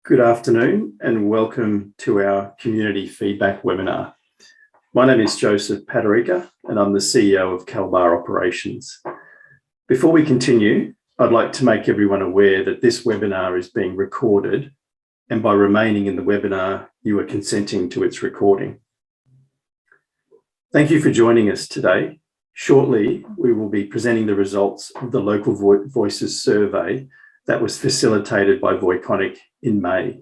Good afternoon and welcome to our community feedback webinar. My name is Joseph Paterica and I'm the CEO of CalBar Operations. Before we continue, I'd like to make everyone aware that this webinar is being recorded, and by remaining in the webinar, you are consenting to its recording. Thank you for joining us today. Shortly, we will be presenting the results of the Local Voices survey that was facilitated by Voconiq in May.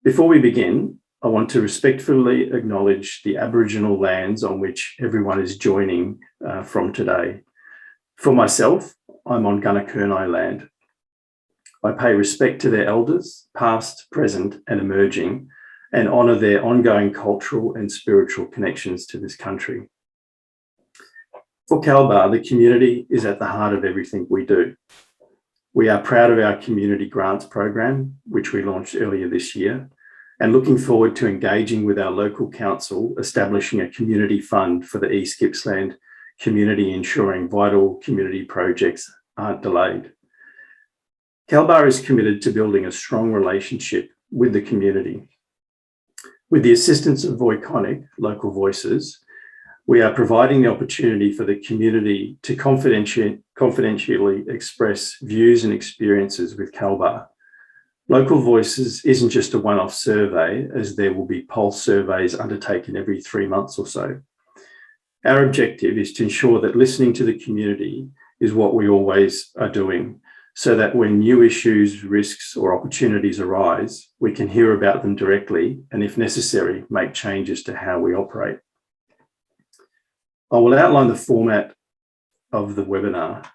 Before we begin, I want to respectfully acknowledge the Aboriginal lands on which everyone is joining from today. For myself, I'm on Gunakurnai land. I pay respect to their elders, past, present, and emerging, and honour their ongoing cultural and spiritual connections to this country. For CalBar, the community is at the heart of everything we do. We are proud of our community grants program, which we launched earlier this year, and looking forward to engaging with our local council, establishing a community fund for the East Gippsland community, ensuring vital community projects aren't delayed. CalBar is committed to building a strong relationship with the community. With the assistance of Voconiq, Local Voices, we are providing the opportunity for the community to confidentially express views and experiences with CalBar. Local Voices isn't just a one-off survey, as there will be pulse surveys undertaken every 3 months or so. Our objective is to ensure that listening to the community is what we always are doing, so that when new issues, risks, or opportunities arise, we can hear about them directly and, if necessary, make changes to how we operate. I will outline the format of the webinar.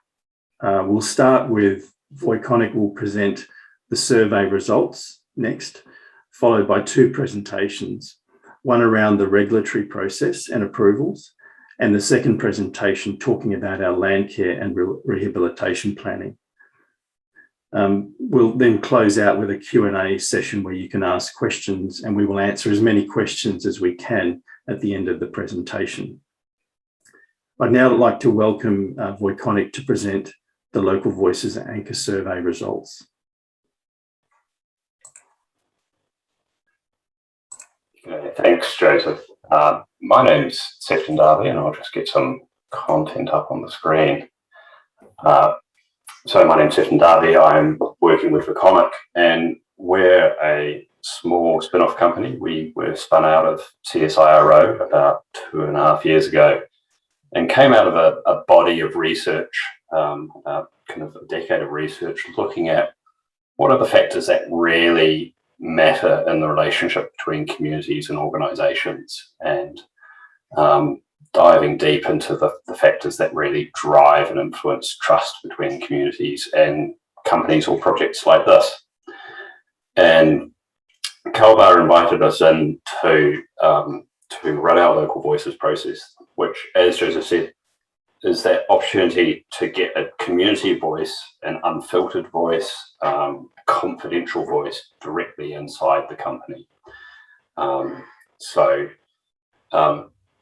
We'll start with Voconiq will present the survey results next, followed by 2 presentations, one around the regulatory process and approvals, and the second presentation talking about our land care and rehabilitation planning. We'll then close out with a Q&A session where you can ask questions, and we will answer as many questions as we can at the end of the presentation. I'd now like to welcome Voconiq to present the Local Voices Anchor Survey results. Thanks, Joseph. My name's Sefton Darby, and I'll just get some content up on the screen. So my name's Sefton Darby. I'm working with Voconiq, and we're a small spin-off company. We were spun out of CSIRO about 2.5 years ago, and came out of a body of research, about kind of a decade of research, looking at what are the factors that really matter in the relationship between communities and organisations, and diving deep into the factors that really drive and influence trust between communities and companies or projects like this. And CalBar invited us in to run our Local Voices process, which, as Joseph said, is that opportunity to get a community voice, an unfiltered voice, confidential voice directly inside the company.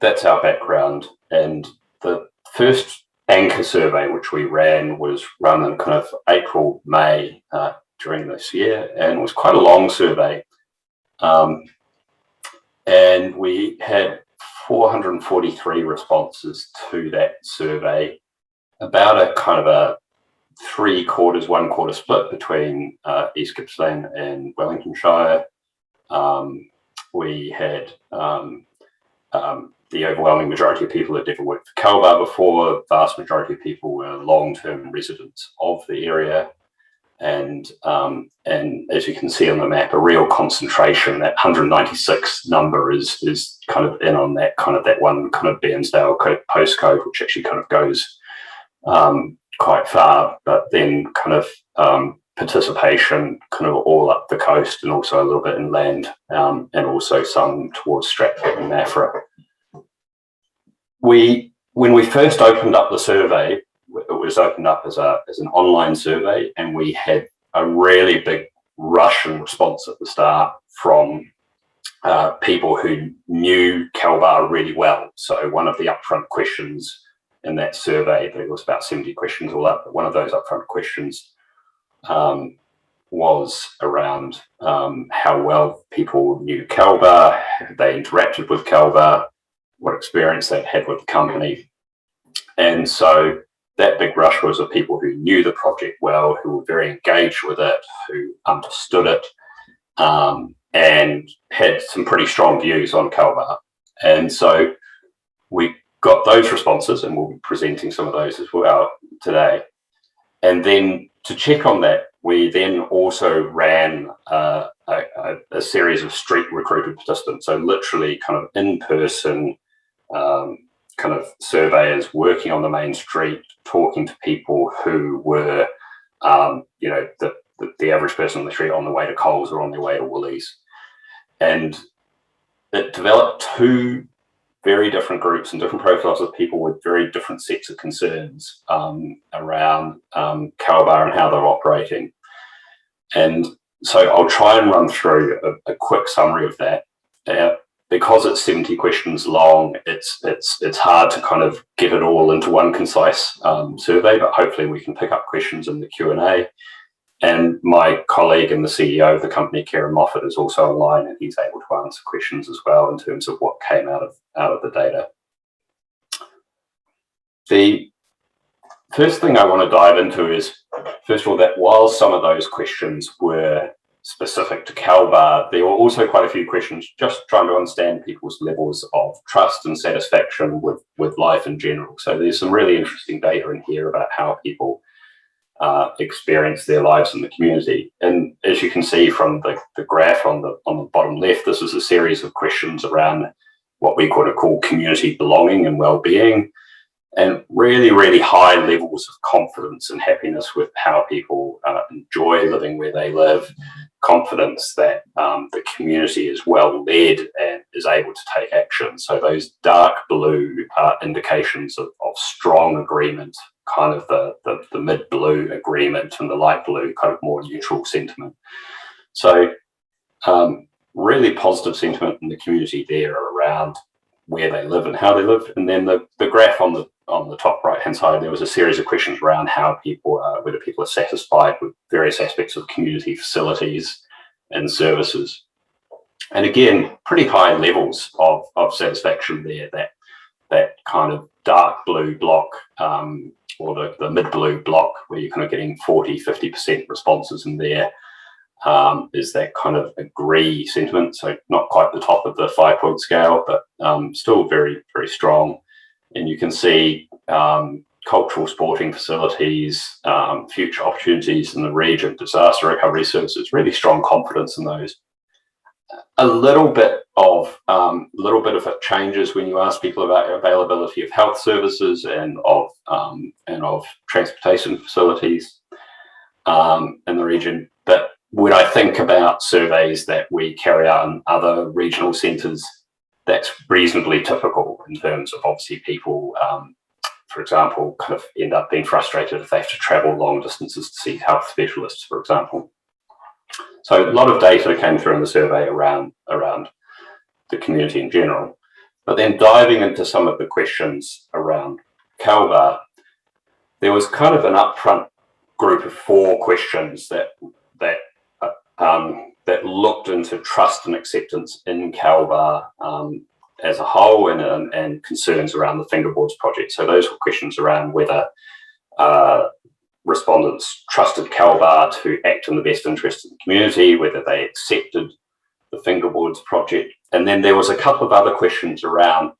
That's our background. And the first anchor survey, which we ran, was run in kind of April, May during this year, and was quite a long survey. And we had 443 responses to that survey, about a kind of a 3/4, 1/4 split between East Gippsland and Wellingtonshire. We had the overwhelming majority of people had never worked for CalBar before. The vast majority of people were long-term residents of the area. And as you can see on the map, a real concentration. That 196 number is kind of in on that one kind of Bairnsdale postcode, which actually kind of goes quite far, but then kind of participation kind of all up the coast, and also a little bit inland, and also some towards Stratford and Maffra. When we first opened up the survey, it was opened up as an online survey, and we had a really big rush and response at the start from people who knew CalBar really well. So one of the upfront questions in that survey, there was about 70 questions all up, but one of those upfront questions was around how well people knew Kalbar, they interacted with Kalbar, what experience they'd had with the company. And so that big rush was of people who knew the project well, who were very engaged with it, who understood it, and had some pretty strong views on Kalbar. And so we got those responses, and we'll be presenting some of those as well today. And then to check on that, we then also ran a series of street recruited participants. So literally kind of in-person kind of surveyors working on the main street, talking to people who were, the average person on the street on the way to Coles or on their way to Woolies. And it developed two very different groups and different profiles of people with very different sets of concerns around Kalbar and how they're operating. And so I'll try and run through a quick summary of that. Because it's 70 questions long, it's hard to kind of get it all into one concise survey, but hopefully we can pick up questions in the Q&A. And my colleague and the CEO of the company, Kieran Moffat, is also online, and he's able to answer questions as well in terms of what came out of the data. The first thing I want to dive into is, first of all, that while some of those questions were specific to Kalbar, there were also quite a few questions just trying to understand people's levels of trust and satisfaction with life in general. So there's some really interesting data in here about how people experience their lives in the community. And as you can see from the graph on the bottom left, this is a series of questions around what we could call community belonging and well-being, and really, really high levels of confidence and happiness with how people enjoy living where they live, confidence that the community is well led and is able to take action. So those dark blue are indications of strong agreement, kind of the mid blue agreement, and the light blue kind of more neutral sentiment. So really positive sentiment in the community there around where they live and how they live. And then the graph on the top right hand side, there was a series of questions around how people whether people are satisfied with various aspects of community facilities and services. And again, pretty high levels of satisfaction there. That kind of dark blue block, or the mid blue block, where you're kind of getting 40-50% responses in there, is that kind of agree sentiment. So not quite the top of the 5-point scale, but still very, very strong. And you can see cultural sporting facilities, future opportunities in the region, disaster recovery services, really strong confidence in those. A little bit of it changes when you ask people about availability of health services and of transportation facilities in the region. But when I think about surveys that we carry out in other regional centres, that's reasonably typical in terms of obviously people, for example, kind of end up being frustrated if they have to travel long distances to see health specialists, for example. So a lot of data came through in the survey around the community in general. But then diving into some of the questions around Kalbar, there was kind of an upfront group of 4 questions that looked into trust and acceptance in Kalbar as a whole, and concerns around the Fingerboards project. So those were questions around whether respondents trusted Kalbar to act in the best interest of the community, whether they accepted the Fingerboards project. And then there was a couple of other questions around,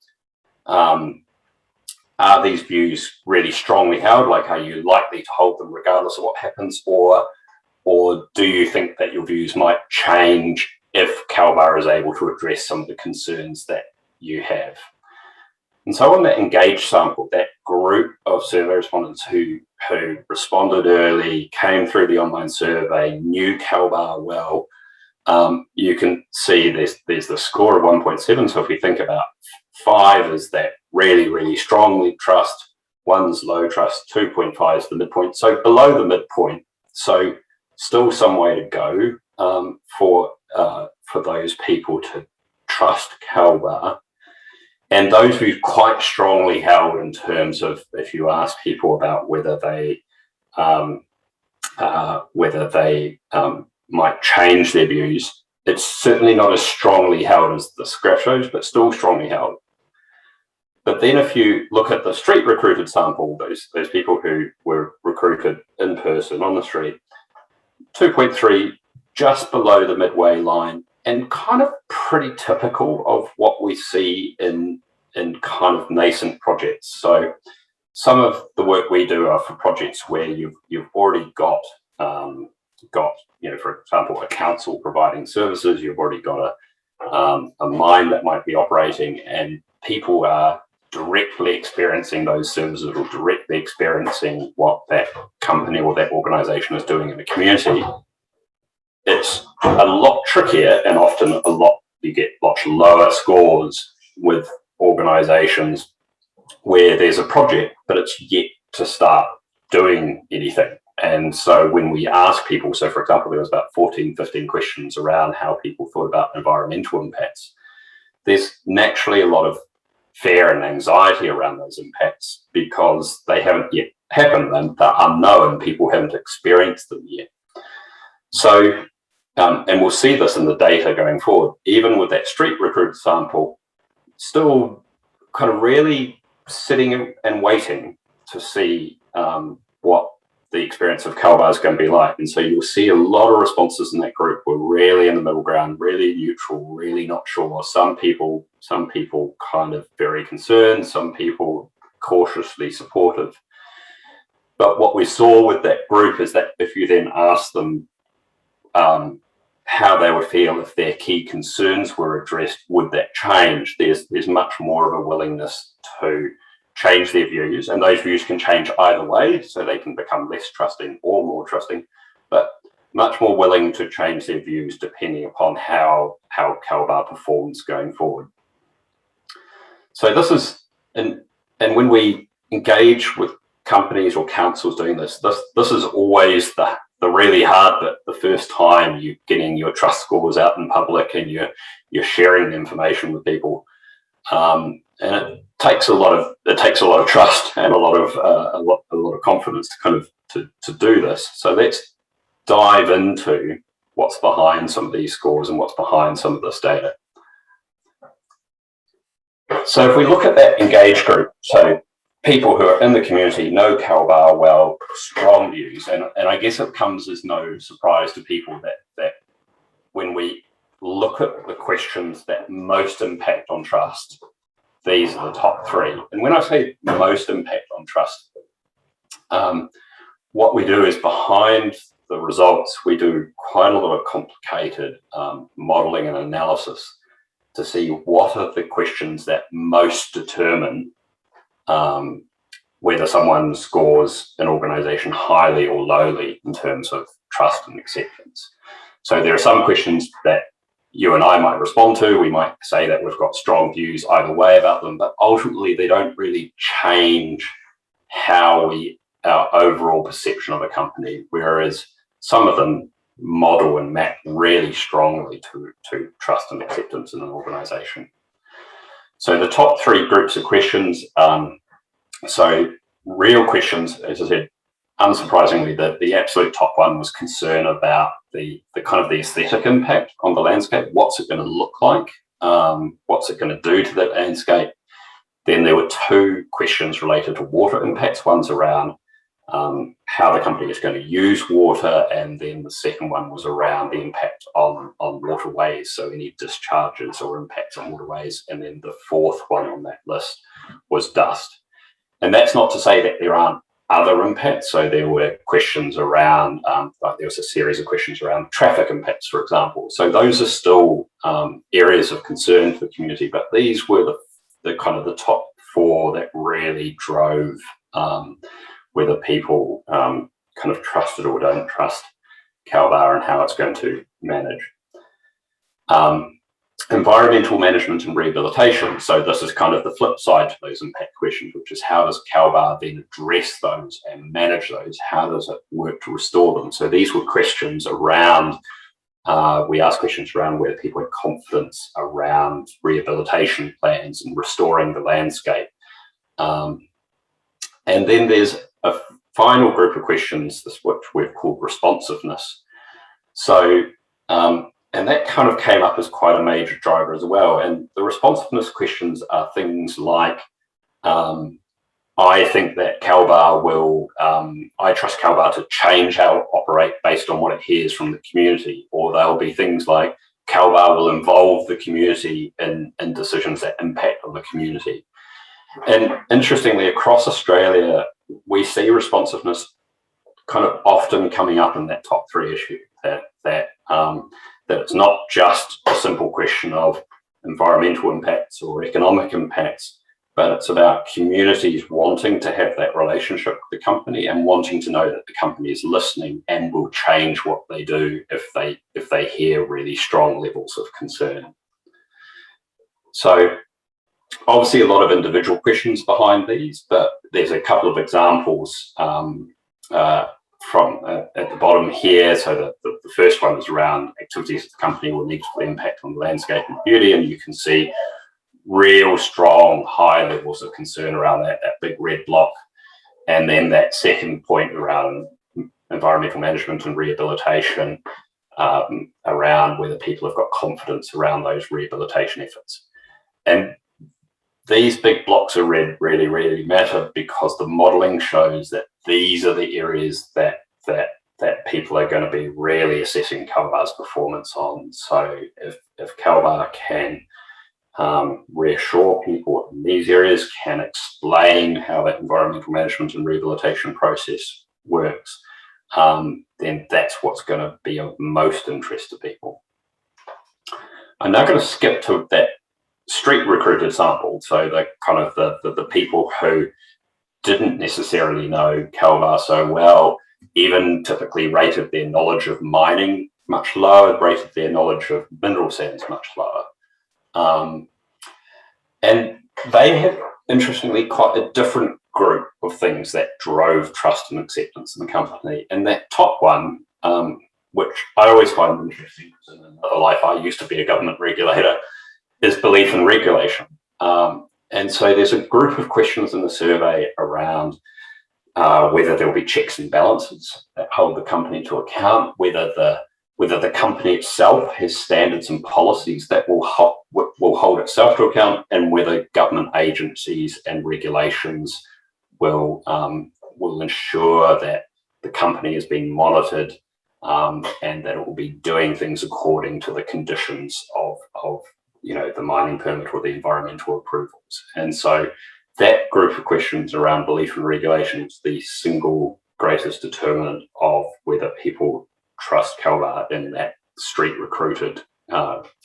are these views really strongly held? Like, are you likely to hold them regardless of what happens? Or do you think that your views might change if Kalbar is able to address some of the concerns that you have? And so on that engaged sample, that group of survey respondents who responded early, came through the online survey, knew Kalbar well, you can see there's the score of 1.7. So if we think about 5 is that really, really strongly trust, 1's low trust, 2.5 is the midpoint. So below the midpoint, so still some way to go for those people to trust Kalbar. And those who quite strongly held in terms of, if you ask people about whether they whether they might change their views. It's certainly not as strongly held as the graph shows, but still strongly held. But then if you look at the street recruited sample, those people who were recruited in person on the street, 2.3, just below the midway line, and kind of pretty typical of what we see in kind of nascent projects. So some of the work we do are for projects where you've already got for example, a council providing services. You've already got a mine that might be operating, and people are directly experiencing those services or directly experiencing what that company or that organisation is doing in the community. It's a lot trickier, and often you get much lower scores with organisations where there's a project, but it's yet to start doing anything. And so when we ask people, so for example, there was about 14, 15 questions around how people thought about environmental impacts. There's naturally a lot of fear and anxiety around those impacts because they haven't yet happened and they're unknown. People haven't experienced them yet. So, and we'll see this in the data going forward, even with that street recruit sample, still kind of really sitting and waiting to see what the experience of Kalbar is going to be like. And so you'll see a lot of responses in that group were really in the middle ground, really neutral, really not sure. Some people kind of very concerned, some people cautiously supportive. But what we saw with that group is that if you then ask them how they would feel if their key concerns were addressed, would that change? There's much more of a willingness to change their views, and those views can change either way, so they can become less trusting or more trusting, but much more willing to change their views depending upon how Kalbar performs going forward. So this is, and when we engage with companies or councils doing this is always the really hard bit, the first time you're getting your trust scores out in public and you're sharing the information with people. And it takes a lot of trust and a lot of confidence to kind of to do this. So let's dive into what's behind some of these scores and what's behind some of this data. So if we look at that engaged group, so people who are in the community know Kalbar well, strong views, and I guess it comes as no surprise to people that when we look at the questions that most impact on trust, these are the top three. And when I say most impact on trust, what we do is behind the results, we do quite a lot of complicated modelling and analysis to see what are the questions that most determine whether someone scores an organisation highly or lowly in terms of trust and acceptance. So there are some questions that you and I might respond to. We might say that we've got strong views either way about them, but ultimately they don't really change our overall perception of a company, whereas some of them model and map really strongly to trust and acceptance in an organisation. So the top three groups of questions, so real questions, as I said, unsurprisingly, the absolute top one was concern about the kind of the aesthetic impact on the landscape. What's it going to look like? What's it going to do to that landscape? Then there were two questions related to water impacts. One's around how the company is going to use water, and then the second one was around the impact on waterways, so any discharges or impacts on waterways. And then the fourth one on that list was dust. And that's not to say that there aren't other impacts. So there were questions around, like there was a series of questions around traffic impacts, for example. So those are still areas of concern for the community, but these were the kind of the top four that really drove whether people kind of trusted or don't trust Kalbar and how it's going to manage. Environmental management and rehabilitation. So this is kind of the flip side to those impact questions, which is how does Kalbar then address those and manage those? How does it work to restore them? So these were questions around, we asked questions around whether people had confidence around rehabilitation plans and restoring the landscape. And then there's final group of questions, this which we've called responsiveness. So, and that kind of came up as quite a major driver as well. And the responsiveness questions are things like, I think that CalBar will, I trust CalBar to change how it operates based on what it hears from the community. Or there'll be things like, CalBar will involve the community in decisions that impact on the community. And interestingly, across Australia, we see responsiveness kind of often coming up in that top 3 issue, that it's not just a simple question of environmental impacts or economic impacts, but it's about communities wanting to have that relationship with the company and wanting to know that the company is listening and will change what they do if they hear really strong levels of concern. So obviously a lot of individual questions behind these, but there's a couple of examples from at the bottom here. So the first one is around activities that the company will negatively impact on the landscape and beauty, and you can see real strong high levels of concern around that big red block. And then that second point around environmental management and rehabilitation, around whether people have got confidence around those rehabilitation efforts. And these big blocks of red really, really matter because the modelling shows that these are the areas that people are going to be really assessing CalBar's performance on. So if CalBar can reassure people in these areas, can explain how that environmental management and rehabilitation process works, then that's what's going to be of most interest to people. I'm now going to skip to that street recruited sample. So the kind of the people who didn't necessarily know CalBar so well, even typically rated their knowledge of mining much lower, rated their knowledge of mineral sands much lower. And they have, interestingly, quite a different group of things that drove trust and acceptance in the company. And that top one, which I always find interesting, because in another life I used to be a government regulator, is belief in regulation. And so there's a group of questions in the survey around whether there'll be checks and balances that hold the company to account, whether the company itself has standards and policies that will hold itself to account, and whether government agencies and regulations will ensure that the company is being monitored, and that it will be doing things according to the conditions of the mining permit or the environmental approvals. And so that group of questions around belief in regulation is the single greatest determinant of whether people trust CalBar in that street recruited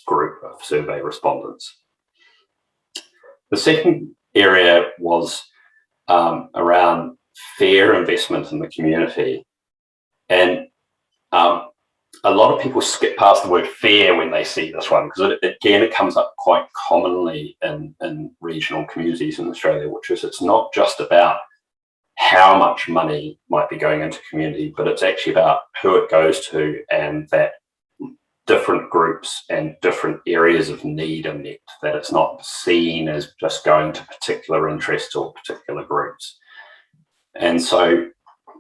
group of survey respondents. The second area was around fair investment in the community. And a lot of people skip past the word fair when they see this one, because it comes up quite commonly in regional communities in Australia, which is it's not just about how much money might be going into community, but it's actually about who it goes to, and that different groups and different areas of need are met, that it's not seen as just going to particular interests or particular groups. And so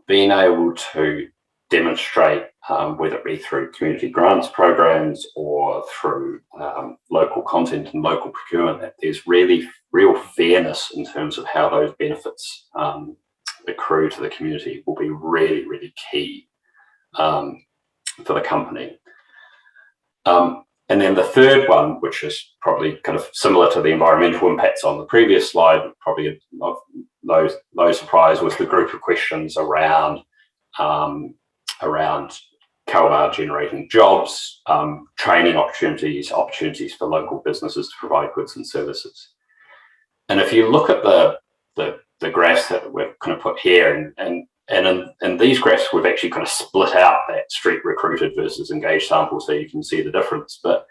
being able to demonstrate, whether it be through community grants programs or through local content and local procurement, that there's really real fairness in terms of how those benefits accrue to the community will be really, really key for the company. And then the third one, which is probably kind of similar to the environmental impacts on the previous slide, probably of no surprise, was the group of questions around CalBar generating jobs, training opportunities for local businesses to provide goods and services. And if you look at the graphs that we've kind of put here, and in these graphs, we've actually kind of split out that street recruited versus engaged sample, so you can see the difference. But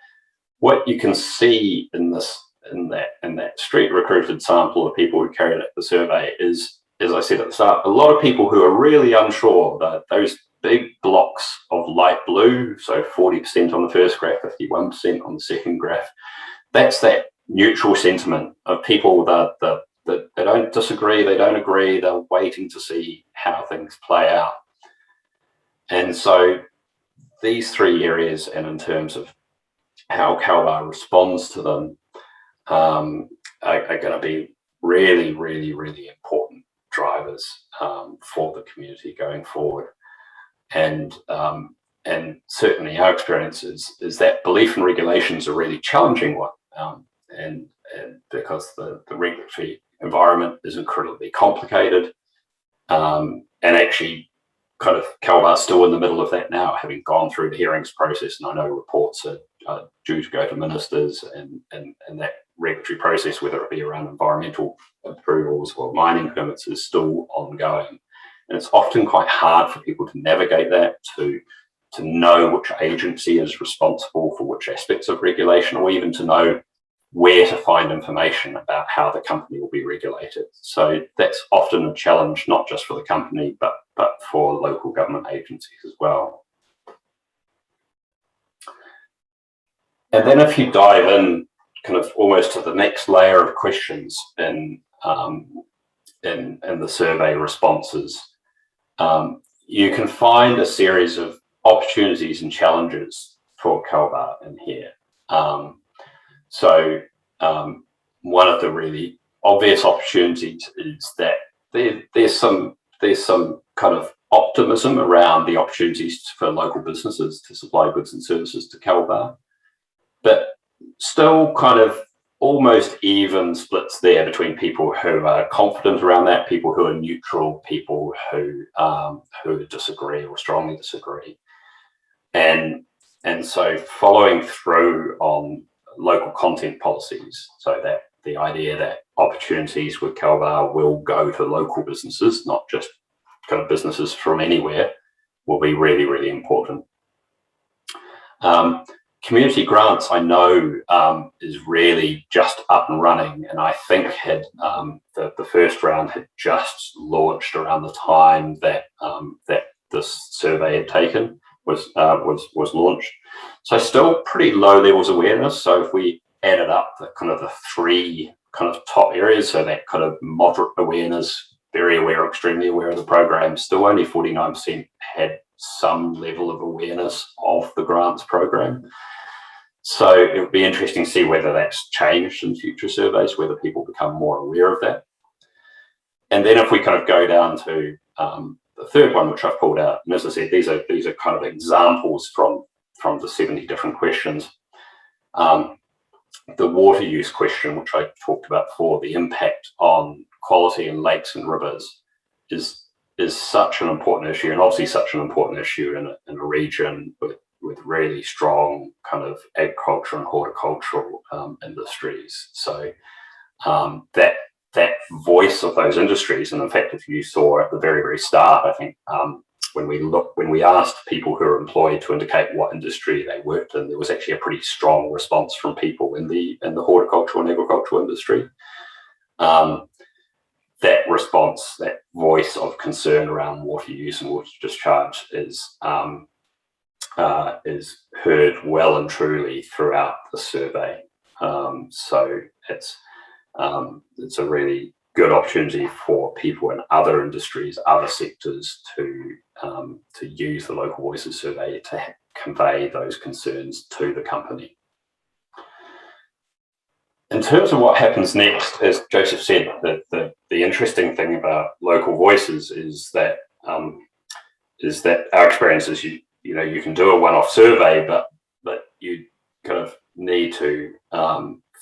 what you can see in that street recruited sample of people who carried out the survey is, as I said at the start, a lot of people who are really unsure that those big blocks of light blue, so 40% on the first graph, 51% on the second graph, that's that neutral sentiment of people that that they don't disagree, they don't agree, they're waiting to see how things play out. And so these three areas, and in terms of how CalBar responds to them, are going to be really, really, really important drivers for the community going forward. And certainly our experience is that belief in regulation is a really challenging one, and because the regulatory environment is incredibly complicated, and actually kind of CalBar's still in the middle of that now, having gone through the hearings process, and I know reports are due to go to ministers, and that regulatory process, whether it be around environmental approvals or mining permits, is still ongoing. And it's often quite hard for people to navigate that, to know which agency is responsible for which aspects of regulation, or even to know where to find information about how the company will be regulated. So that's often a challenge, not just for the company, but for local government agencies as well. And then if you dive in kind of almost to the next layer of questions in the survey responses, you can find a series of opportunities and challenges for CalBar in here. So one of the really obvious opportunities is that there's some kind of optimism around the opportunities for local businesses to supply goods and services to CalBar, but still kind of almost even splits there between people who are confident around that, people who are neutral, people who disagree or strongly disagree. And so following through on local content policies, so that the idea that opportunities with CalBar will go to local businesses, not just kind of businesses from anywhere, will be really, really important. Community grants, I know, is really just up and running, and I think had the first round had just launched around the time that that this survey had taken was launched. So still pretty low levels of awareness. So if we added up the three kind of top areas, so that kind of moderate awareness, very aware, extremely aware of the program, still only 49% had some level of awareness of the grants program. So it would be interesting to see whether that's changed in future surveys, whether people become more aware of that. And then if we kind of go down to the third one, which I've pulled out, and as I said, these are kind of examples from the 70 different questions. The water use question, which I talked about before, the impact on quality in lakes and rivers is such an important issue, and obviously such an important issue in a region with really strong kind of agriculture and horticultural industries. So that voice of those industries, and in fact, if you saw at the very, very start, I think when we asked people who are employed to indicate what industry they worked in, there was actually a pretty strong response from people in the horticultural and agricultural industry. That response, that voice of concern around water use and water discharge is heard well and truly throughout the survey. So it's a really good opportunity for people in other industries, other sectors to use the local voices survey to convey those concerns to the company. In terms of what happens next, as Joseph said, the interesting thing about local voices is that our experience is you can do a one-off survey, but you kind of need to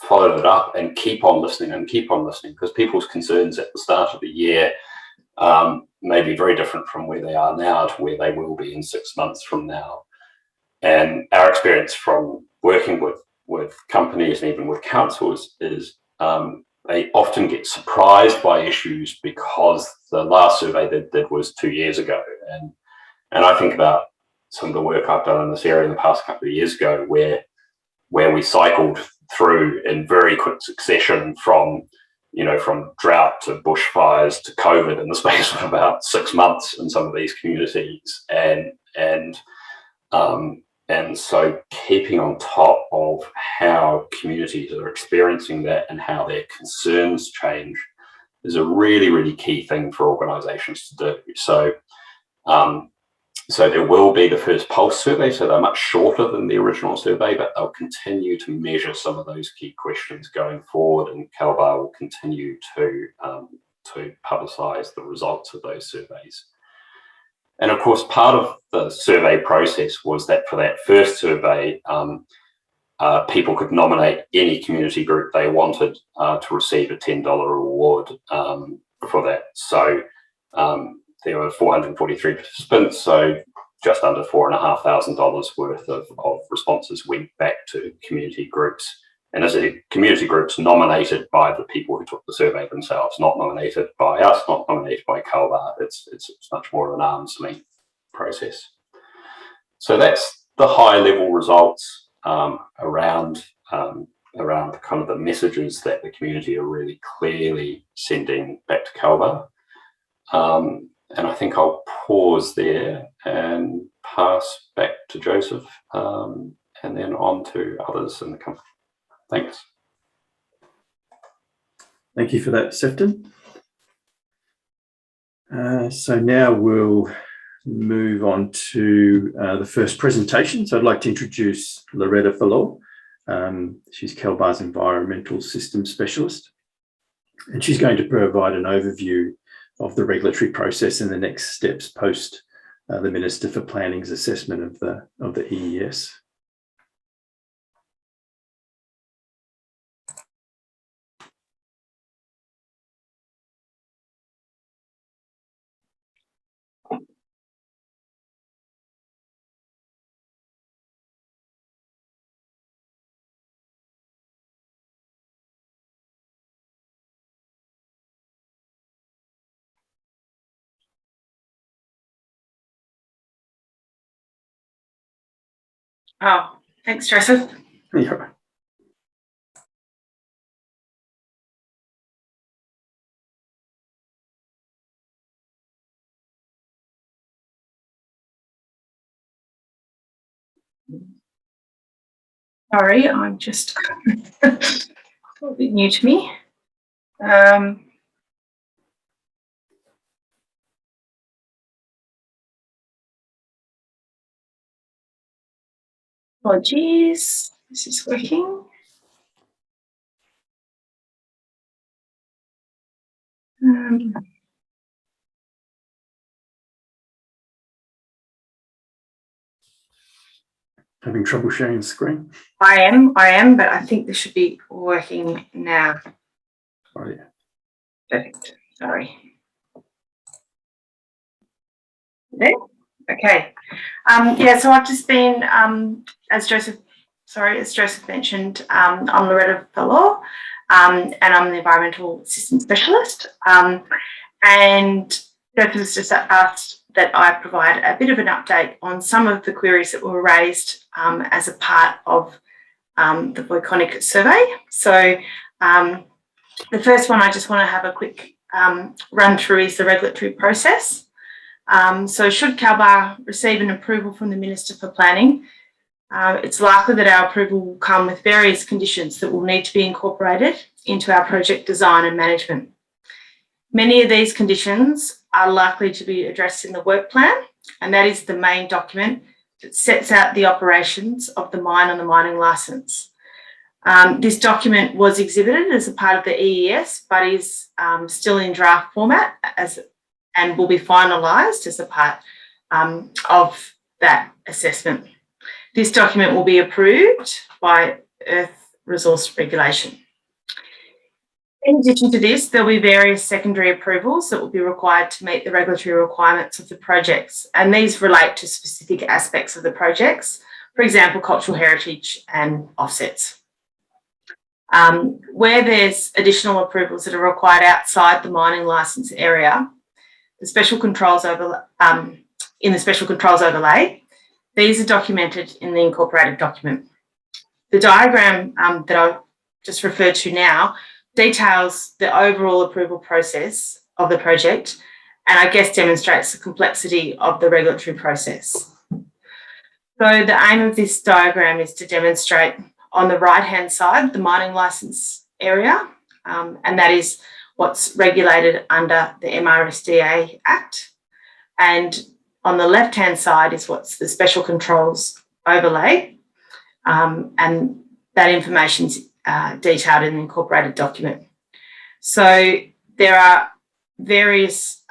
follow it up and keep on listening, because people's concerns at the start of the year may be very different from where they are now to where they will be in 6 months from now. And our experience from working with companies and even with councils is they often get surprised by issues because the last survey they did was 2 years ago. And I think about some of the work I've done in this area in the past couple of years ago, where we cycled through in very quick succession from drought to bushfires to COVID in the space of about 6 months in some of these communities, and so keeping on top of how communities are experiencing that and how their concerns change is a really, really key thing for organisations to do. So, so there will be the first pulse survey, so they're much shorter than the original survey, but they'll continue to measure some of those key questions going forward, and CalBar will continue to publicise the results of those surveys. And of course, part of the survey process was that for that first survey, people could nominate any community group they wanted to receive a $10 reward for that. So there were 443 participants, so just under $4,500 worth of responses went back to community groups. And as a community groups nominated by the people who took the survey themselves, not nominated by us, not nominated by CalBar. It's much more of an arm's length process. So that's the high level results around kind of the messages that the community are really clearly sending back to CalBar. And I think I'll pause there and pass back to Joseph, and then on to others in the company. Thanks. Thank you for that, Sefton. So now we'll move on to the first presentation. So I'd like to introduce Loretta Falor. She's CalBar's Environmental Systems Specialist, and she's going to provide an overview of the regulatory process and the next steps post the Minister for Planning's assessment of the EES. Oh, thanks, Joseph. Yeah. Sorry, I'm just a little bit new to me. Apologies, this is working. Having trouble sharing the screen? I am, but I think this should be working now. Oh, yeah. Perfect. Sorry. There? Okay. Yeah, so I've just been, as Joseph mentioned, I'm Loretta Falor, and I'm the Environmental Systems Specialist. And Joseph has just asked that I provide a bit of an update on some of the queries that were raised as a part of the Voconiq survey. So the first one I just want to have a quick run through is the regulatory process. So should CalBar receive an approval from the Minister for Planning, it's likely that our approval will come with various conditions that will need to be incorporated into our project design and management. Many of these conditions are likely to be addressed in the work plan, and that is the main document that sets out the operations of the mine and the mining licence. This document was exhibited as a part of the EES, but is still in draft format and will be finalised as a part of that assessment. This document will be approved by Earth Resource Regulation. In addition to this, there will be various secondary approvals that will be required to meet the regulatory requirements of the projects, and these relate to specific aspects of the projects, for example, cultural heritage and offsets. Where there's additional approvals that are required outside the mining licence area, the special controls in the special controls overlay, these are documented in the incorporated document. The diagram that I've just referred to now details the overall approval process of the project, and I guess demonstrates the complexity of the regulatory process. So the aim of this diagram is to demonstrate on the right-hand side the mining licence area, and that is what's regulated under the MRSDA Act. And on the left-hand side is what's the special controls overlay. And that information's detailed in the incorporated document. So there are various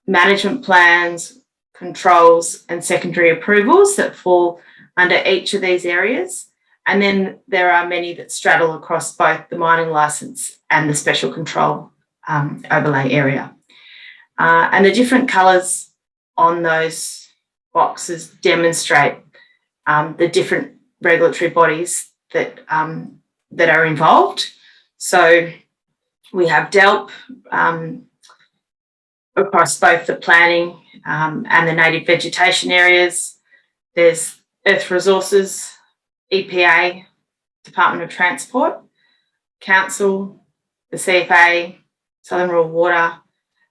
management plans, controls, and secondary approvals that fall under each of these areas. And then there are many that straddle across both the mining licence and the special control overlay area. And the different colours on those boxes demonstrate the different regulatory bodies that are involved. So we have DELP across both the planning and the native vegetation areas. There's Earth Resources, EPA, Department of Transport, Council, the CFA, Southern Rural Water,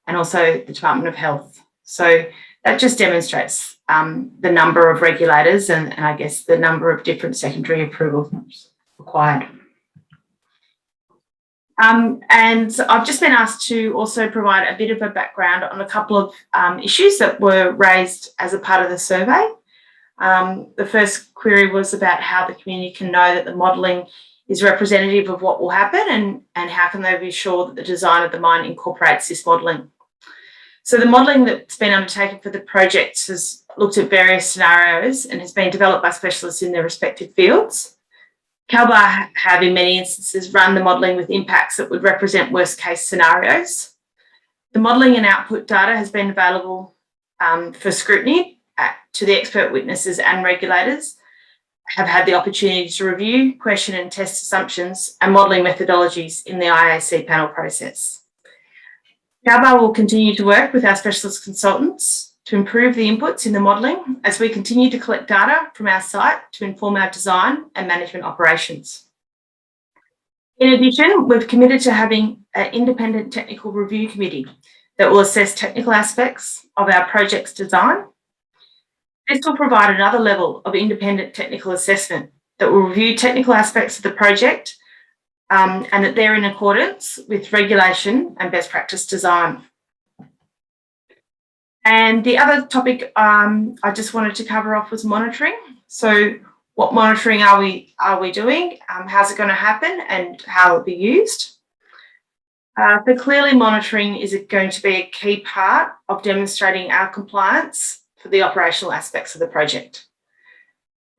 and also the Department of Health. So that just demonstrates the number of regulators and I guess the number of different secondary approvals required. And I've just been asked to also provide a bit of a background on a couple of issues that were raised as a part of the survey. The first query was about how the community can know that the modelling is representative of what will happen and how can they be sure that the design of the mine incorporates this modelling. So the modelling that's been undertaken for the project has looked at various scenarios and has been developed by specialists in their respective fields. CalBar have in many instances run the modelling with impacts that would represent worst case scenarios. The modelling and output data has been available for scrutiny to the expert witnesses and regulators have had the opportunity to review, question and test assumptions and modelling methodologies in the IAC panel process. CalBar will continue to work with our specialist consultants to improve the inputs in the modelling as we continue to collect data from our site to inform our design and management operations. In addition, we've committed to having an independent technical review committee that will assess technical aspects of our project's design. This will provide another level of independent technical assessment that will review technical aspects of the project and that they're in accordance with regulation and best practice design. And the other topic I just wanted to cover off was monitoring. So what monitoring are we doing? How's it going to happen and how it will be used? So clearly monitoring is going to be a key part of demonstrating our compliance for the operational aspects of the project.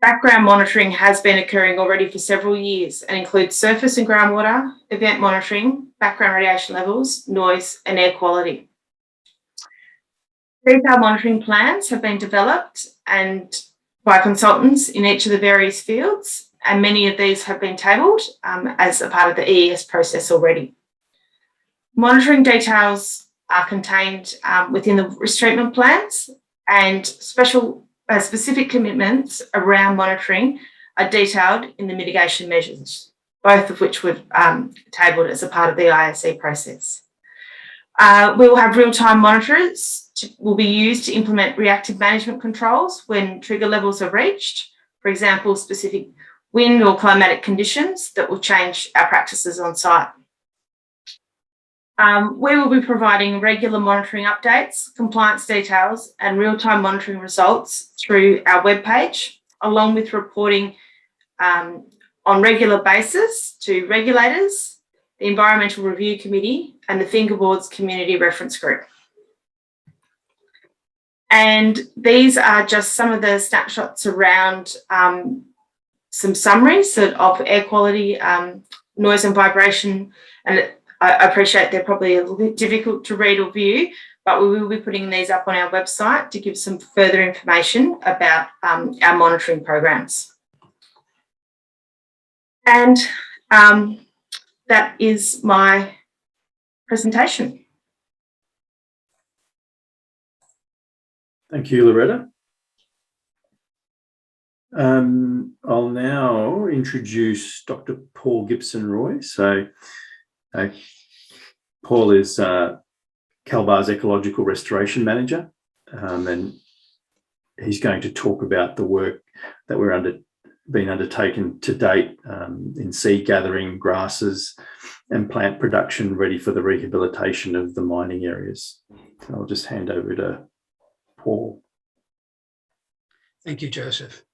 Background monitoring has been occurring already for several years and includes surface and groundwater, event monitoring, background radiation levels, noise and air quality. Detailed monitoring plans have been developed and by consultants in each of the various fields, and many of these have been tabled as a part of the EES process already. Monitoring details are contained within the restreatment plans, and specific commitments around monitoring are detailed in the mitigation measures, both of which were tabled as a part of the IAC process. We will have real-time monitors will be used to implement reactive management controls when trigger levels are reached, for example, specific wind or climatic conditions that will change our practices on site. We will be providing regular monitoring updates, compliance details and real-time monitoring results through our webpage, along with reporting on regular basis to regulators, the Environmental Review Committee and the Fingerboards Community Reference Group. And these are just some of the snapshots around some summaries of air quality, noise and vibration. And I appreciate they're probably a little bit difficult to read or view, but we will be putting these up on our website to give some further information about our monitoring programs. And that is my presentation. Thank you, Loretta. I'll now introduce Dr. Paul Gibson-Roy. So Paul is CalBar's Ecological Restoration Manager, and he's going to talk about the work that we're been undertaken to date in seed gathering, grasses, and plant production ready for the rehabilitation of the mining areas. I'll just hand over to Paul. Thank you, Joseph.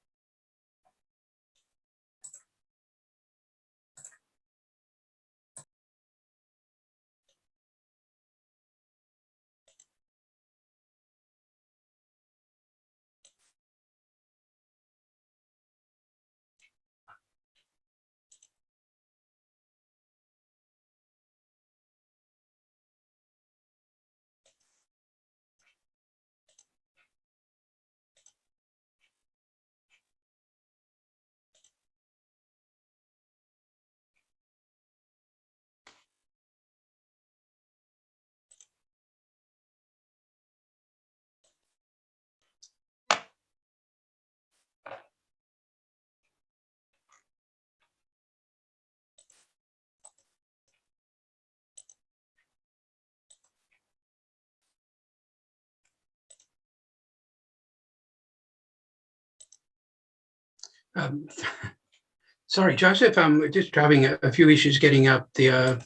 Sorry, Joseph, we're just having a few issues getting up the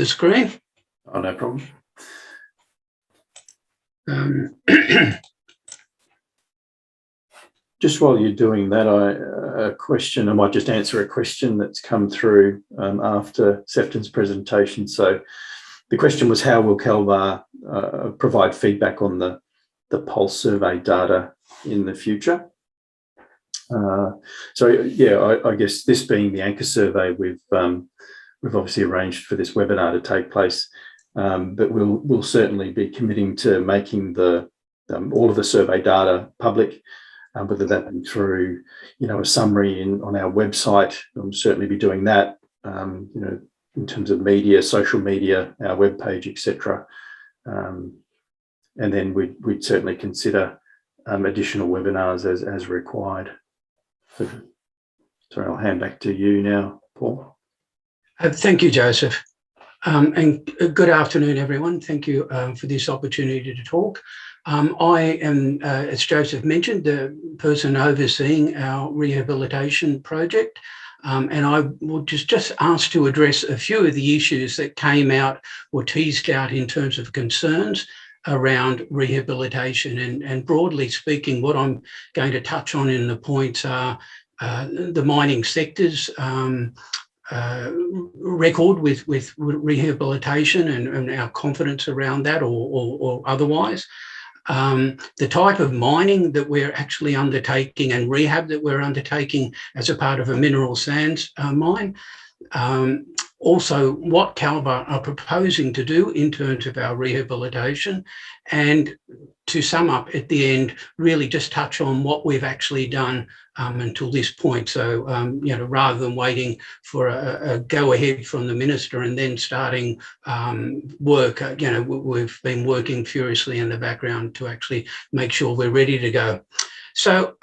screen. Oh, no problem. Just while you're doing that, I might just answer a question that's come through after Sefton's presentation. So the question was, how will CalVar provide feedback on the pulse survey data in the future? So yeah, I guess this being the anchor survey, we've obviously arranged for this webinar to take place, but we'll certainly be committing to making all of the survey data public, whether that be through a summary on our website. We'll certainly be doing that, in terms of media, social media, our webpage, etc. And then we'd certainly consider additional webinars as required. Sorry, I'll hand back to you now, Paul. Thank you, Joseph. And good afternoon, everyone. Thank you for this opportunity to talk. I am, as Joseph mentioned, the person overseeing our rehabilitation project. And I will just ask to address a few of the issues that came out or teased out in terms of concerns around rehabilitation. And broadly speaking, what I'm going to touch on in the points are the mining sector's record with rehabilitation and our confidence around that or otherwise. The type of mining that we're actually undertaking and rehab that we're undertaking as a part of a mineral sands mine. Also, what CalVar are proposing to do in terms of our rehabilitation, and to sum up at the end, really just touch on what we've actually done until this point. So, rather than waiting for a go-ahead from the minister and then starting work, we've been working furiously in the background to actually make sure we're ready to go. So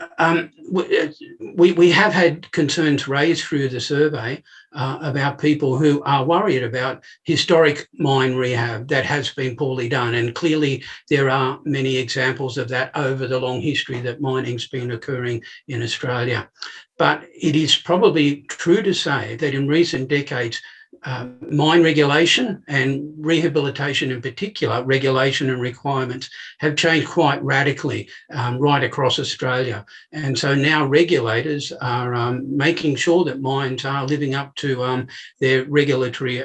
we have had concerns raised through the survey about people who are worried about historic mine rehab that has been poorly done. And clearly there are many examples of that over the long history that mining's been occurring in Australia. But it is probably true to say that in recent decades, mine regulation and rehabilitation in particular, regulation and requirements have changed quite radically right across Australia. And so now regulators are making sure that mines are living up to their regulatory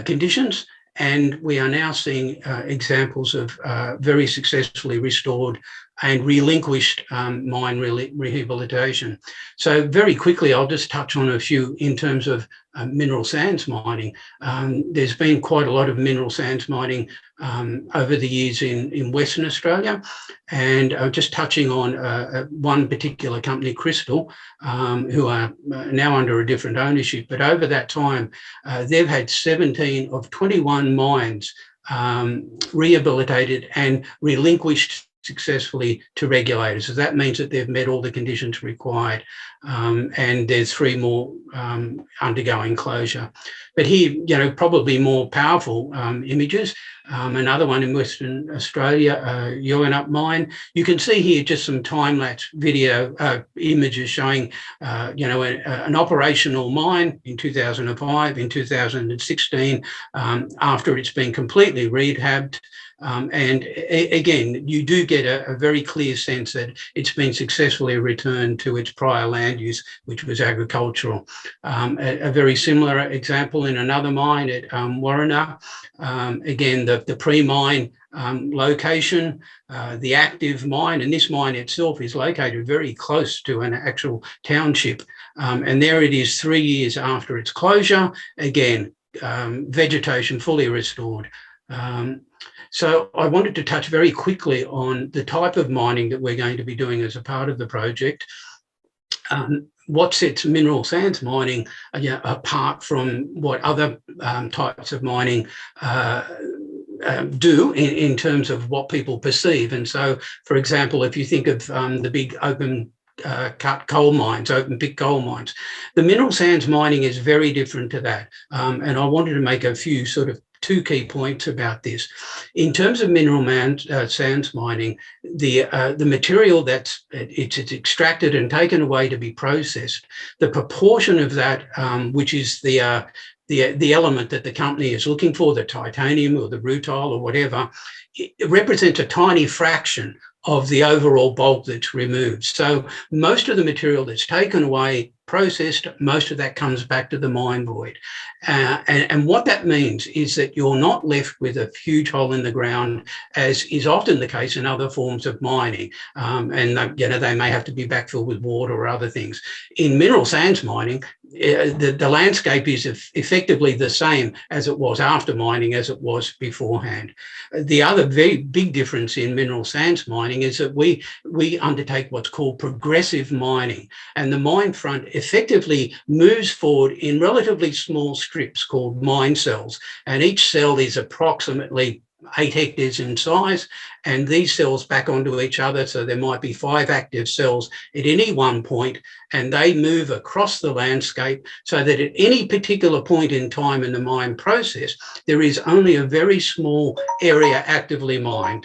conditions. And we are now seeing examples of very successfully restored and relinquished mine rehabilitation. So very quickly, I'll just touch on a few in terms of mineral sands mining. There's been quite a lot of mineral sands mining over the years in Western Australia. And just touching on one particular company, Crystal, who are now under a different ownership. But over that time, they've had 17 of 21 mines rehabilitated and relinquished successfully to regulators. So that means that they've met all the conditions required, and there's 3 more undergoing closure. But here, probably more powerful images. Another one in Western Australia, Yoanup mine. You can see here just some time-lapse video images showing, an operational mine in 2005, in 2016, after it's been completely rehabbed. And again, you do get a very clear sense that it's been successfully returned to its prior land use, which was agricultural. A very similar example in another mine at Warrana. Again, the pre-mine location, the active mine, and this mine itself is located very close to an actual township. And there it is 3 years after its closure. Again, vegetation fully restored. So I wanted to touch very quickly on the type of mining that we're going to be doing as a part of the project. What sets mineral sands mining apart from what other types of mining do in terms of what people perceive. And so, for example, if you think of the big open cut coal mines, open pit coal mines, the mineral sands mining is very different to that. And I wanted to make a few sort of 2 key points about this. In terms of mineral sands mining, the material that's it's extracted and taken away to be processed, the proportion of that, which is the element that the company is looking for, the titanium or the rutile or whatever, it represents a tiny fraction of the overall bulk that's removed. So most of the material that's taken away, processed, most of that comes back to the mine void. And what that means is that you're not left with a huge hole in the ground, as is often the case in other forms of mining. And they may have to be backfilled with water or other things. In mineral sands mining, the landscape is effectively the same as it was after mining as it was beforehand. The other very big difference in mineral sands mining is that we undertake what's called progressive mining, and the mine front effectively moves forward in relatively small strips called mine cells, and each cell is approximately 8 hectares in size, and these cells back onto each other. So there might be 5 active cells at any one point, and they move across the landscape so that at any particular point in time in the mine process, there is only a very small area actively mined.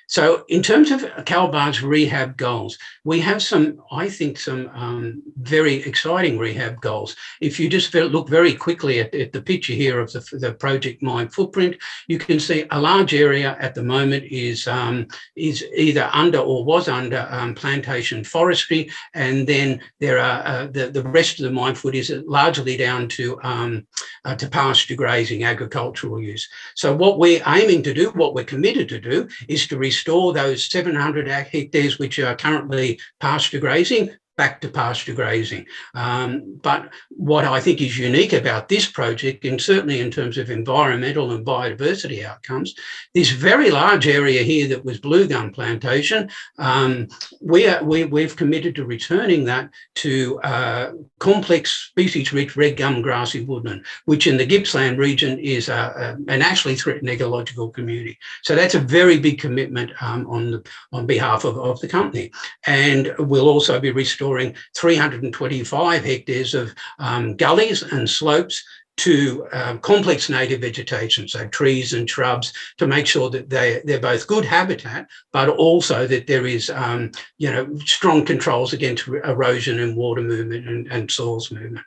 So in terms of Kalbar's rehab goals, we have some very exciting rehab goals. If you just look very quickly at the picture here of the project mine footprint, you can see a large area at the moment is either under or was under plantation forestry, and then there are the rest of the mine foot is largely down to pasture grazing, agricultural use. So what we're aiming to do, what we're committed to do, is to restore those 700 hectares which are currently pasture grazing back to pasture grazing. But what I think is unique about this project, and certainly in terms of environmental and biodiversity outcomes, this very large area here that was blue gum plantation, we've committed to returning that to complex species-rich red gum grassy woodland, which in the Gippsland region is a nationally threatened ecological community. So that's a very big commitment on behalf of the company. And we'll also be restoring 325 hectares of gullies and slopes to complex native vegetation, so trees and shrubs, to make sure that they're both good habitat, but also that there is strong controls against erosion and water movement and soils movement.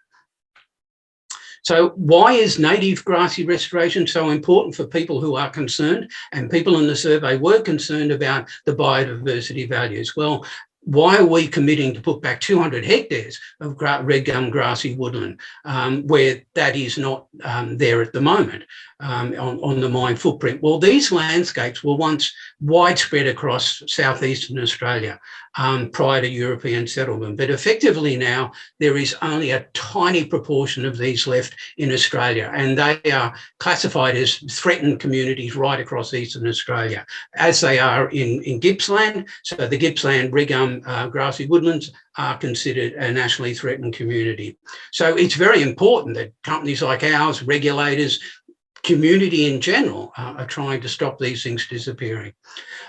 So why is native grassy restoration so important for people who are concerned? And people in the survey were concerned about the biodiversity values. Well, why are we committing to put back 200 hectares of red gum grassy woodland where that is not there at the moment on the mine footprint? Well, these landscapes were once widespread across southeastern Australia prior to European settlement, but effectively now there is only a tiny proportion of these left in Australia, and they are classified as threatened communities right across eastern Australia, as they are in Gippsland. So the Gippsland red gum grassy woodlands are considered a nationally threatened community. So it's very important that companies like ours, regulators, community in general are trying to stop these things disappearing.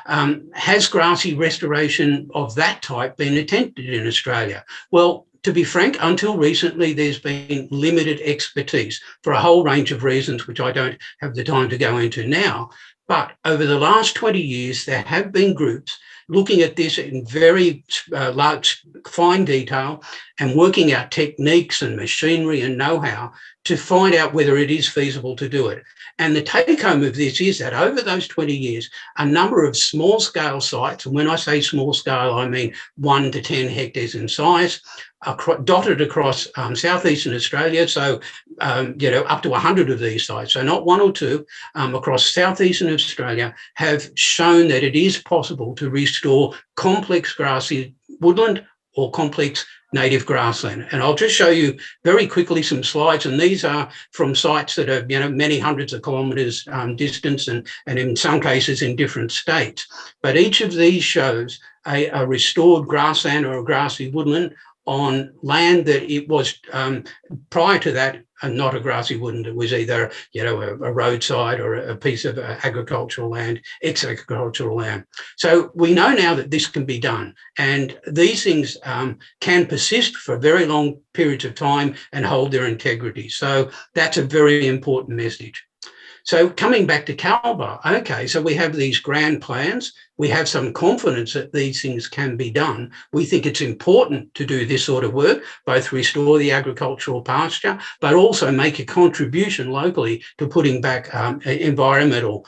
Has grassy restoration of that type been attempted in Australia? Well, to be frank, until recently, there's been limited expertise for a whole range of reasons, which I don't have the time to go into now. But over the last 20 years, there have been groups looking at this in very large, fine detail and working out techniques and machinery and know-how to find out whether it is feasible to do it. And the take home of this is that over those 20 years, a number of small scale sites, and when I say small scale, I mean 1 to 10 hectares in size, dotted across southeastern Australia. So, up to 100 of these sites, so not 1 or 2, across southeastern Australia, have shown that it is possible to restore complex grassy woodland or complex native grassland. And I'll just show you very quickly some slides, and these are from sites that are many hundreds of kilometres distance and in some cases in different states. But each of these shows a restored grassland or a grassy woodland on land that it was prior to that not a grassy woodland. It was either a roadside or a piece of agricultural land, ex-agricultural land. So we know now that this can be done, and these things can persist for very long periods of time and hold their integrity. So that's a very important message. So coming back to Kalbar, okay, so we have these grand plans. We have some confidence that these things can be done. We think it's important to do this sort of work, both restore the agricultural pasture, but also make a contribution locally to putting back environmental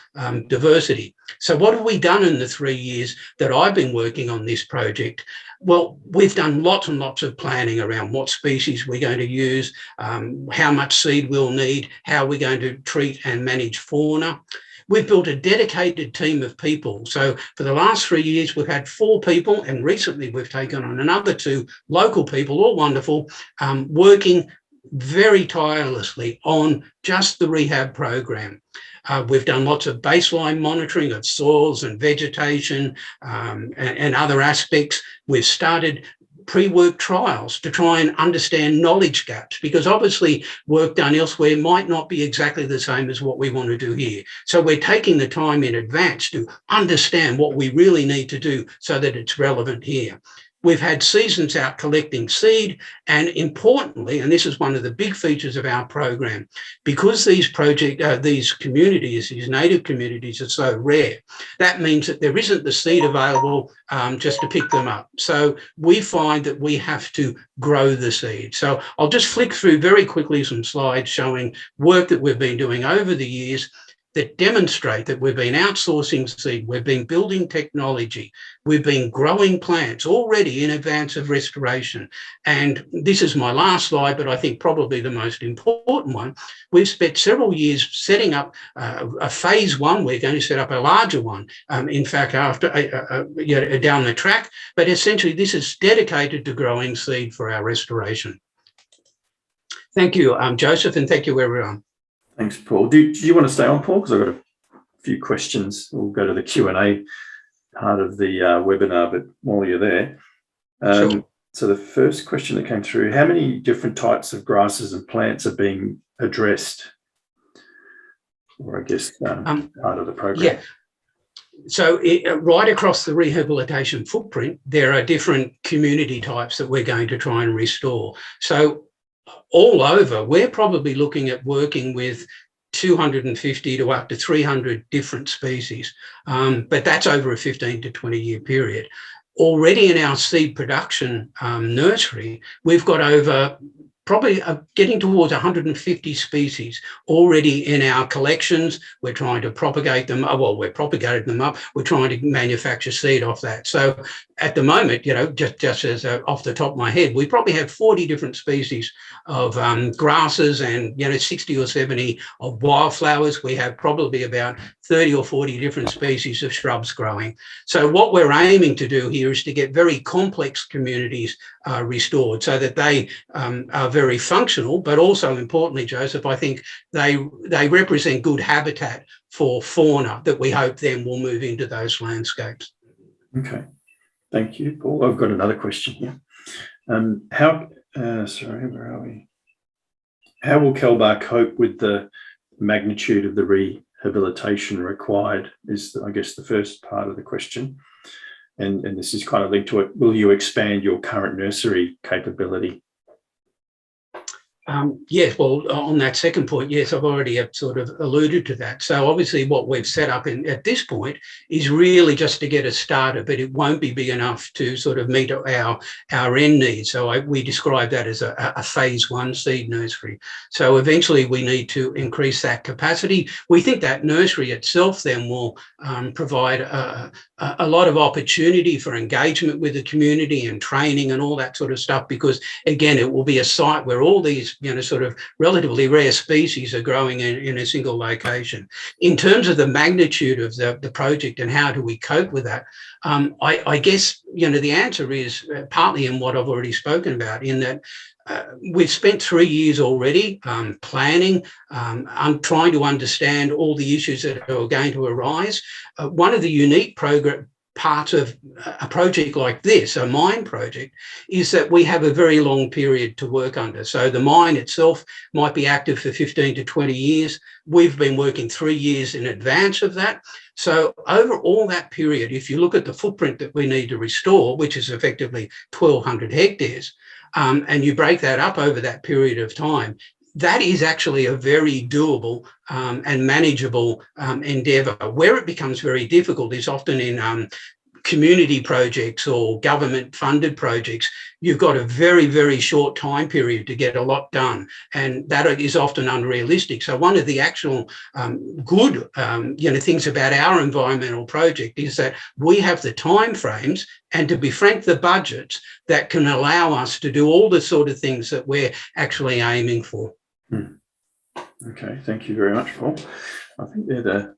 diversity. So what have we done in the 3 years that I've been working on this project? Well, we've done lots and lots of planning around what species we're going to use, how much seed we'll need, how we're going to treat and manage fauna. We've built a dedicated team of people. So for the last 3 years, we've had 4 people, and recently we've taken on another 2 local people, all wonderful, working very tirelessly on just the rehab program. We've done lots of baseline monitoring of soils and vegetation and other aspects. We've started pre-work trials to try and understand knowledge gaps, because obviously work done elsewhere might not be exactly the same as what we want to do here. So we're taking the time in advance to understand what we really need to do so that it's relevant here. We've had seasons out collecting seed, and importantly, and this is one of the big features of our program, because these communities, these native communities are so rare, that means that there isn't the seed available just to pick them up. So we find that we have to grow the seed. So I'll just flick through very quickly some slides showing work that we've been doing over the years that demonstrate that we've been outsourcing seed, we've been building technology, we've been growing plants already in advance of restoration. And this is my last slide, but I think probably the most important one. We've spent several years setting up a phase 1. We're going to set up a larger one, in fact, after down the track. But essentially, this is dedicated to growing seed for our restoration. Thank you, Joseph, and thank you, everyone. Thanks, Paul. Do you want to stay on, Paul? Because I've got a few questions. We'll go to the Q&A part of the webinar, but while you're there. Sure. So the first question that came through, how many different types of grasses and plants are being addressed? Or I guess part of the program. Yeah. So right across the rehabilitation footprint, there are different community types that we're going to try and restore. So all over, we're probably looking at working with 250 to up to 300 different species, but that's over a 15 to 20 year period. Already in our seed production nursery, we've got over probably getting towards 150 species already in our collections. We're trying to propagate them. Well, we're propagating them up. We're trying to manufacture seed off that. So at the moment, just as off the top of my head, we probably have 40 different species of grasses and 60 or 70 of wildflowers. We have probably about 30 or 40 different species of shrubs growing. So what we're aiming to do here is to get very complex communities restored so that they are very functional, but also importantly, Joseph, I think they represent good habitat for fauna that we hope then will move into those landscapes. Okay, thank you, Paul. I've got another question here. Where are we? How will Kalbar cope with the magnitude of the rehabilitation required is, I guess, the first part of the question. And this is kind of linked to it. Will you expand your current nursery capability? Yes, well, on that second point, yes, I've already sort of alluded to that. So obviously what we've set up at this point is really just to get us started, but it won't be big enough to sort of meet our end needs. So we describe that as a phase 1 seed nursery. So eventually we need to increase that capacity. We think that nursery itself then will provide a lot of opportunity for engagement with the community and training and all that sort of stuff, because again, it will be a site where all these sort of relatively rare species are growing in a single location. In terms of the magnitude of the project and how do we cope with that, I guess, the answer is partly in what I've already spoken about, in that we've spent 3 years already planning. I'm trying to understand all the issues that are going to arise. One of the unique parts of a project like this, a mine project, is that we have a very long period to work under. So the mine itself might be active for 15 to 20 years. We've been working 3 years in advance of that. So over all that period, if you look at the footprint that we need to restore, which is effectively 1,200 hectares, and you break that up over that period of time, that is actually a very doable and manageable endeavour. Where it becomes very difficult is often in community projects or government funded projects. You've got a very, very short time period to get a lot done, and that is often unrealistic. So one of the actual good things about our environmental project is that we have the time frames and, to be frank, the budgets that can allow us to do all the sort of things that we're actually aiming for. Okay, thank you very much, Paul. I think they're the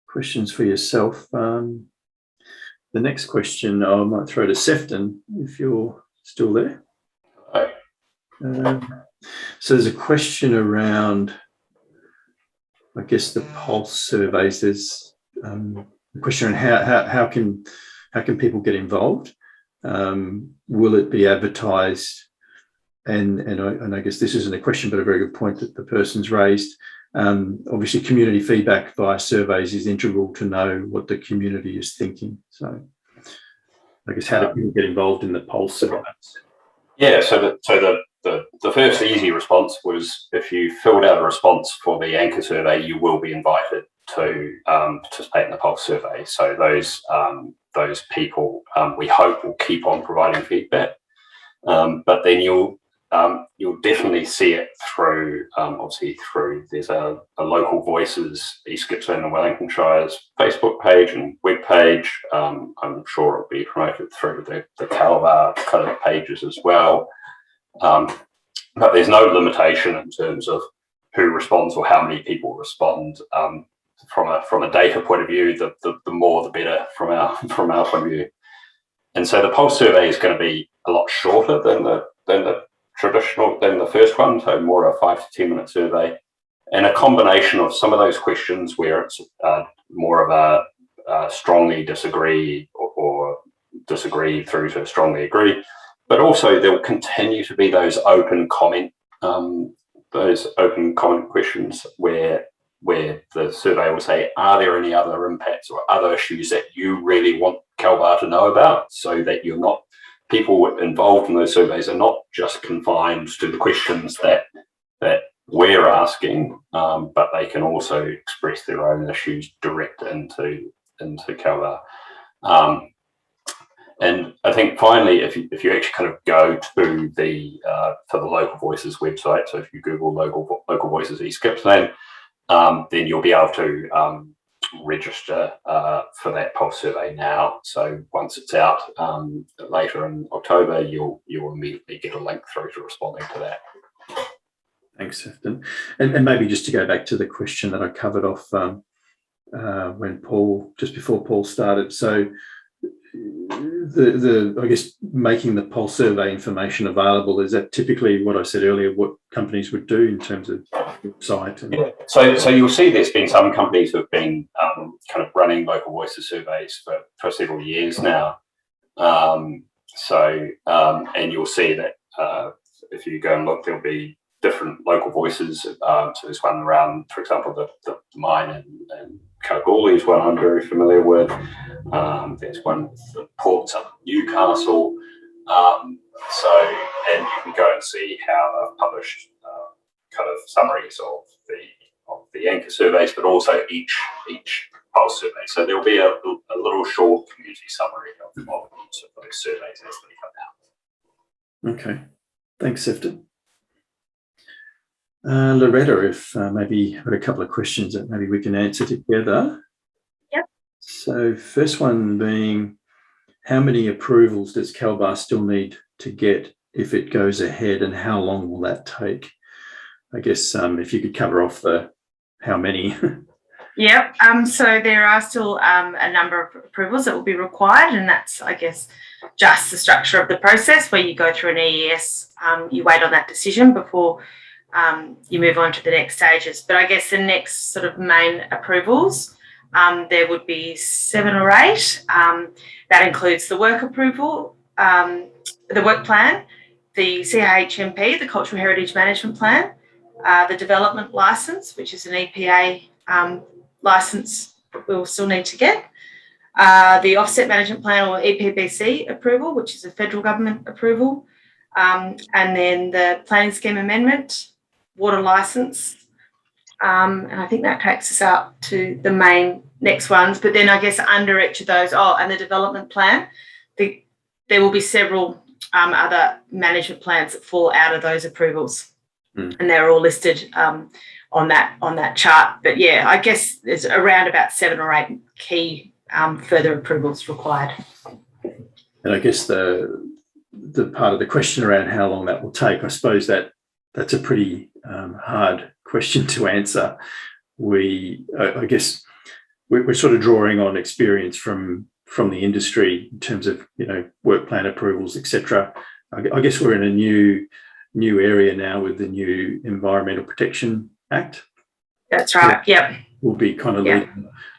questions for yourself. The next question I might throw to Sefton, if you're still there. Hi. So there's a question around, I guess, the pulse surveys. There's a question on how can people get involved? Will it be advertised? And I guess this isn't a question, but a very good point that the person's raised. Obviously, community feedback via surveys is integral to know what the community is thinking. So, I guess, how do people get involved in the pulse surveys? Yeah, so the first easy response was, if you filled out a response for the anchor survey, you will be invited to participate in the pulse survey. So those people, we hope, will keep on providing feedback, but then you'll definitely see it through, there's a Local Voices East Gippsland and Wellington Shire's Facebook page and web page. I'm sure it'll be promoted through the Calabar kind of pages as well. But there's no limitation in terms of who responds or how many people respond. From a data point of view, the more the better from our point of view. And so the pulse survey is going to be a lot shorter than the first one, so more a 5 to 10 minute survey, and a combination of some of those questions where it's more of a strongly disagree or disagree through to strongly agree, but also there will continue to be those open comment questions where the survey will say, are there any other impacts or other issues that you really want Calabar to know about, so that you're not, people involved in those surveys are not just confined to the questions that we're asking, but they can also express their own issues direct into Calabar. And I think finally, if you actually kind of go to the Local Voices website, so if you Google Local Voices East Gippsland, then you'll be able to register for that pulse survey now. So once it's out later in October, you'll immediately get a link through to responding to that. Thanks, Sefton. And maybe just to go back to the question that I covered off just before Paul started. So I guess making the pulse survey information available, is that typically what I said earlier, what companies would do in terms of site? Yeah. So you'll see there's been some companies who have been kind of running Local Voices surveys for several years now. And you'll see that if you go and look, there'll be different local voices. So there's one around, for example, the mine in Kalgoorlie is one I'm very familiar with. There's one with the ports up in Newcastle. And you can go and see how I've published kind of summaries of the anchor surveys, but also each pulse survey. So there'll be a little short community summary of those surveys as they come out. Okay, thanks, Sefton. Loretta, if maybe you've got a couple of questions that maybe we can answer together. Yep. So first one being, how many approvals does CalBar still need to get if it goes ahead, and how long will that take? I guess if you could cover off the how many. Yep. So there are still a number of approvals that will be required, and that's, I guess, just the structure of the process where you go through an EES, you wait on that decision before you move on to the next stages. But I guess the next sort of main approvals, there would be 7 or 8. That includes the work approval, the work plan, the CHMP, the Cultural Heritage Management Plan, the development licence, which is an EPA licence we will still need to get, the offset management plan or EPBC approval, which is a federal government approval, and then the planning scheme amendment, water licence, and I think that takes us out to the main next ones. But then I guess under each of those, and the development plan, there will be several other management plans that fall out of those approvals, and they're all listed on that chart. But yeah, I guess there's around about 7 or 8 key further approvals required. And I guess the part of the question around how long that will take, I suppose that's a pretty hard question to answer. I guess we're sort of drawing on experience from the industry in terms of, work plan approvals, etc. I guess we're in a new area now with the new Environmental Protection Act. That's right. Yep. We'll be kind of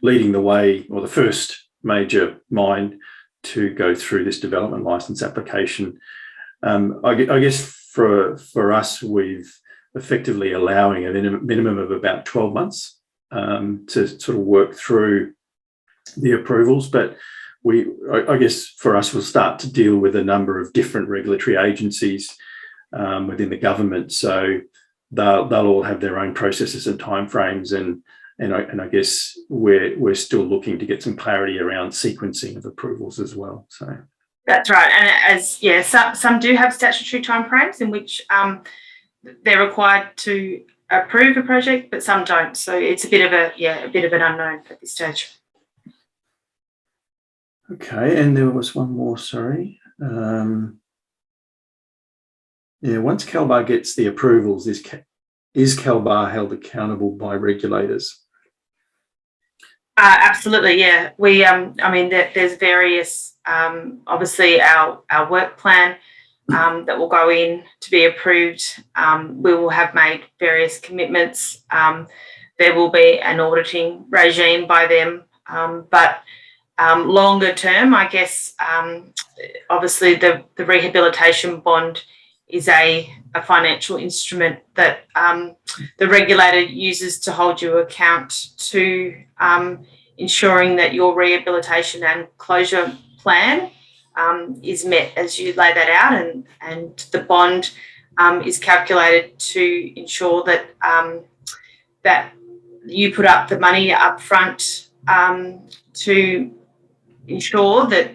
leading the way, or the first major mine to go through this development license application. I guess for us, we've effectively allowing a minimum of about 12 months to sort of work through the approvals. But I guess for us, we'll start to deal with a number of different regulatory agencies within the government. So they'll all have their own processes and timeframes, and I guess we're still looking to get some clarity around sequencing of approvals as well. So that's right. And some do have statutory timeframes in which they're required to approve a project, but some don't. So it's a bit of an unknown at this stage. Okay, and there was one more. Sorry. Once CalBar gets the approvals, is CalBar held accountable by regulators? Absolutely, yeah. We, there's various, obviously our work plan that will go in to be approved. We will have made various commitments. There will be an auditing regime by them, but longer term, I guess, obviously the rehabilitation bond is a financial instrument that the regulator uses to hold you account to ensuring that your rehabilitation and closure plan is met as you lay that out, and the bond is calculated to ensure that that you put up the money up front to ensure that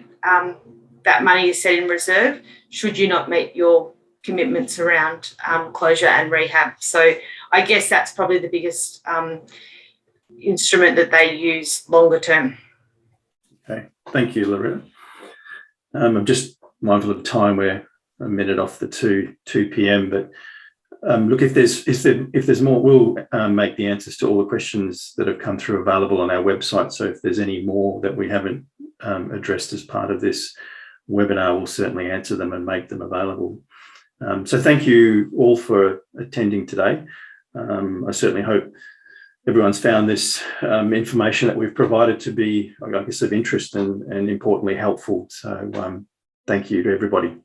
that money is set in reserve should you not meet your commitments around closure and rehab. So I guess that's probably the biggest instrument that they use longer term. Okay, thank you, Loretta. I'm just mindful of time. We're a minute off the 2 p.m. But look, if there's more, we'll make the answers to all the questions that have come through available on our website. So if there's any more that we haven't addressed as part of this webinar, we'll certainly answer them and make them available. So thank you all for attending today. I certainly hope everyone's found this information that we've provided to be, I guess, of interest and importantly helpful. So thank you to everybody.